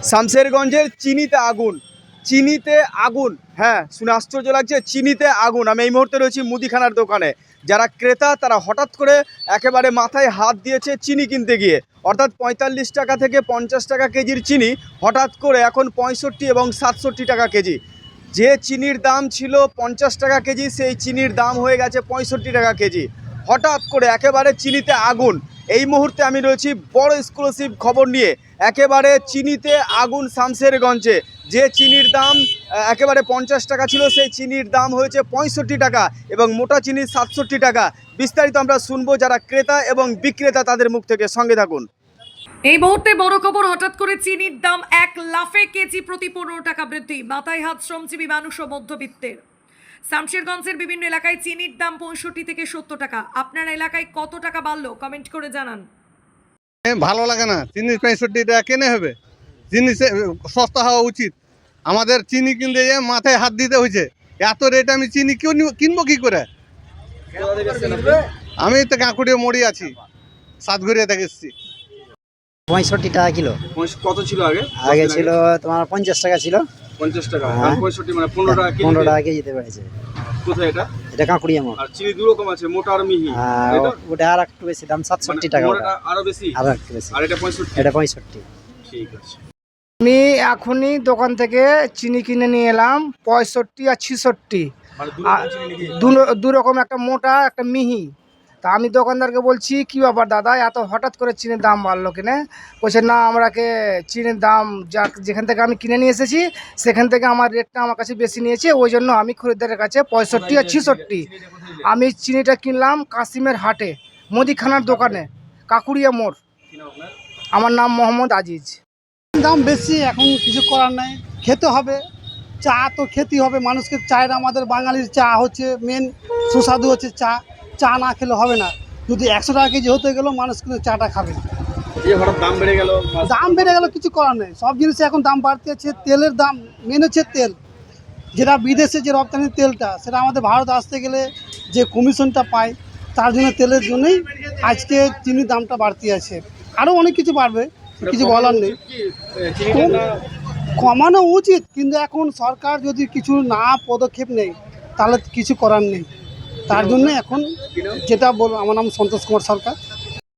শামশেরগঞ্জের চিনিতে আগুন, চিনিতে আগুন। হ্যাঁ, শুনে আশ্চর্য লাগছে, চিনিতে আগুন। আমি এই মুহূর্তে রয়েছি মুদিখানার দোকানে। যারা ক্রেতা তারা হঠাৎ করে একেবারে মাথায় হাত দিয়েছে চিনি কিনতে গিয়ে। অর্থাৎ ৪৫ টাকা থেকে ৫০ টাকা কেজির চিনি হঠাৎ করে এখন ৬৫ এবং ৬৭ টাকা কেজি। যে চিনির দাম ছিল ৫০ টাকা কেজি, সেই চিনির দাম হয়ে গেছে ৬৫ টাকা কেজি। হঠাৎ করে একেবারে চিনিতে আগুন। এই মুহূর্তে আমি রয়েছি বড় এক্সক্লুসিভ খবর নিয়ে। একেবারে চিনিতে আগুন শামশেরগঞ্জে। যে চিনির দাম একেবারে ৫০ টাকা ছিল, সেই চিনির দাম হয়েছে ৬৫ টাকা এবং মোটা চিনি ৬৭ টাকা। বিস্তারিত আমরা শুনবো যারা ক্রেতা এবং বিক্রেতা তাদের মুখ থেকে। সঙ্গে থাকুন। এই মুহূর্তে বড় খবর, হঠাৎ করে চিনির দাম এক লাফে কেজি প্রতি ১৫ টাকা বৃদ্ধি। মাথায় হাত শ্রমজীবী মানুষ ও মধ্যবিত্তের। শামশেরগঞ্জের বিভিন্ন এলাকায় চিনির দাম ৬৫ থেকে ৭০ টাকা। আপনার এলাকায় কত টাকা বাড়লো কমেন্ট করে জানান। ভালো লাগে না, চিনি ৬৫ টাকা কেনে হবে? চিনি সস্তা হওয়া উচিত। আমাদের চিনি কিনতে গিয়ে মাথায় হাত দিতে হয়েছে। এত রেট আমি চিনি কিনবো কি করে? আমি তো কাঁকুড়িয়ে মরি আছি, সাতঘরিয়া থেকে এসেছি। ৬৫ টাকা কিলো। কত ছিল আগে? আগে ছিল তোমার ৫০ টাকা ছিল। ৫০ টাকা, হ্যাঁ। ৬৫ মানে ১৫ টাকা কেজি। ১৫ টাকা কেজিতে বেড়েছে। কোথায় এটা? এটা কাঁকুড়িয়া মোড়। আর চিনি দু রকম আছে, মোটা আর মিহি। আর তাই তো? ওটা আর একটু বেশি দাম, ৬৭ টাকা। ওটা মোটাটা আরো বেশি আর একটু বেশি। আর এটা ৬৫। এটা ৬৫। ঠিক আছে। আমি এখনই দোকান থেকে চিনি কিনে নিয়ে এলাম ৬৫ আর ৬৬। মানে দু রকম, একটা মোটা একটা মিহি। তা আমি দোকানদারকে বলছি কি ব্যাপার দাদা, এত হঠাৎ করে চিনির দাম বাড়লো কিনে? বলছে না, আমরাকে চিনির দাম যেখান থেকে আমি কিনে নিয়ে এসেছি সেখান থেকে আমার রেটটা আমার কাছে বেশি নিয়েছে, ওই জন্য আমি খরিদ্দারের কাছে ৬৫ আর ৬৬। আমি চিনিটা কিনলাম কাশিমের হাটে মুদিখানার দোকানে, কাকুড়িয়া মোড়। আমার নাম মোহাম্মদ আজিজ। দাম বেশি, এখন কিছু করার নাই, খেতে হবে। চা তো খেতেই হবে মানুষকে। চায়ের, আমাদের বাঙালির চা হচ্ছে মেন, সুস্বাদু হচ্ছে চা। চা না খেলে হবে না। যদি ১০০ টাকা কেজি হতে গেলেও মানুষ কিন্তু চাটা খাবে না। এই হঠাৎ দাম বেড়ে গেল। দাম বেড়ে গেল, কিছু করার নেই। সব জিনিসে এখন দাম বাড়তে আছে। তেলের দাম মেন হচ্ছে তেল, যেটা বিদেশে যে রপ্তানির তেলটা, সেটা আমাদের ভারত আসতে গেলে যে কমিশনটা পায়, তার জন্য তেলের জন্যই আজকে চিনির দামটা বাড়তি আছে। আরও অনেক কিছু বাড়বে, কিছু বলার নেই। কমানো উচিত, কিন্তু এখন সরকার যদি কিছু না পদক্ষেপ নেয় তাহলে কিছু করার নেই। তার জন্য এখন যেটা বলবো, আমার নাম সন্তোষ কুমার সরকার।